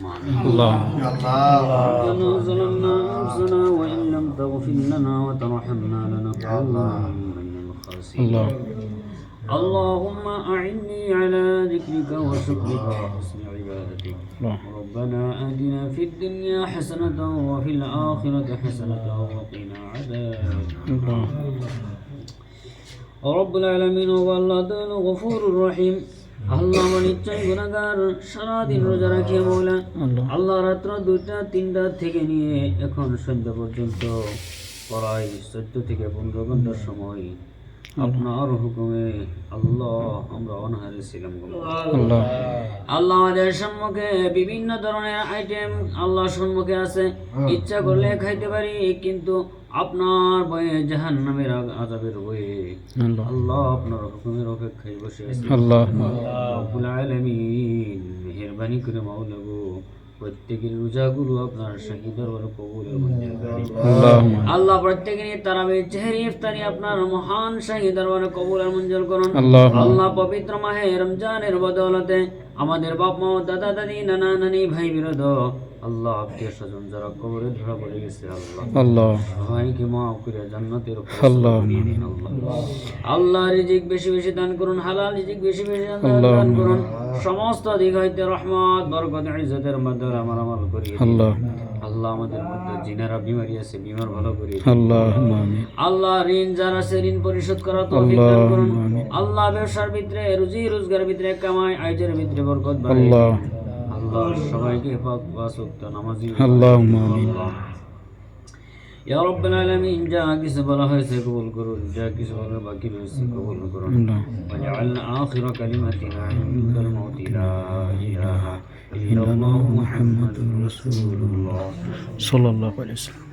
اللهم ربنا ظلمنا أنفسنا وإن لم تغفر لنا وترحمنا لنكونن من الخاسرين اللهم أعني على ذكرك وشكرك وحسن عبادتك ربنا آتنا في الدنيا حسنة وفي الآخرة حسنة وقنا عذاب رب العالمين والله الغفور الرحيم আল্লাহ আমার নিশ্চয় গুনাহগার সারাদিন রোজা রাখি মওলা আল্লাহ রাত্র 2টা 3টা থেকে নিয়ে এখন সন্ধ্যা পর্যন্ত প্রায় 14 থেকে 15 ঘন্টার সময় আপনার হুকুমে আল্লাহ আমরা অনাহারে ছিলাম আল্লাহ আমাদের সম্মুখে বিভিন্ন ধরনের আইটেম আল্লাহ সম্মুখে আছে ইচ্ছা করলে খাইতে পারি কিন্তু আপনার ভয়ে জাহান্নামের আযাবের ভয়ে আল্লাহ আপনার হুকুমের অপেক্ষায় বসে আছি আল্লাহ রব্বুল আলামিন মেহেরবানি করে মাওলা গো প্রত্যেকের রোজাগুলো আপনার শাহী দরবারে কবুলের মঞ্জুর করেন আল্লাহ প্রত্যেকের তারাবির সেহরি ইফতারি আপনার মহান শাহী দরবারে কবুলের মঞ্জুর করুন আল্লাহ পবিত্র মাহে রমজানের বদৌলতে আমাদের বাপ মা দাদা দাদি নানা নানি ভাই বিরোধ আল্লাহ আত্মীয় স্বজন যারা কবরে ধরা পড়ে গেছে আল্লাহ সবাইকে মাফ করে জান্নাতের আল্লাহ রিজিক বেশি বেশি দান করুন হালাল রিজিক বেশি বেশি দান করুন সমস্ত দিক হইতে রহমত বরকত ইজ্জতের মাধ্যমে আমার আমল করি আল্লাহ আমাদের মধ্যে জিনারা বিমারি আছে বিমার ভালো করি আল্লাহ ঋণ যারা আছে ঋণ পরিশোধ করার তৌফিক দান করুন আল্লাহ ব্যবসার ভিতরে রুজি রোজগার ভিতরে কামাই আয়ের ভিতরে বরকত বাড়ান আল্লাহ সবাইকে পাক ওয়াসুক্ত নামাজি আল্লাহুম্মা আমিন ইয়া রাব্বাল আলামিন যা কিছু বলা হয়েছে কবুল করুন যা কিছু বলা বাকি রয়েছে কবুল করুন ওয়াজআল আখির কালিমাতিনা ইনদাল মাউতি লা ইলাহা ইল্লাল্লাহু মুহাম্মাদুর রাসূলুল্লাহ সাল্লাল্লাহু আলাইহি ওয়াসাল্লাম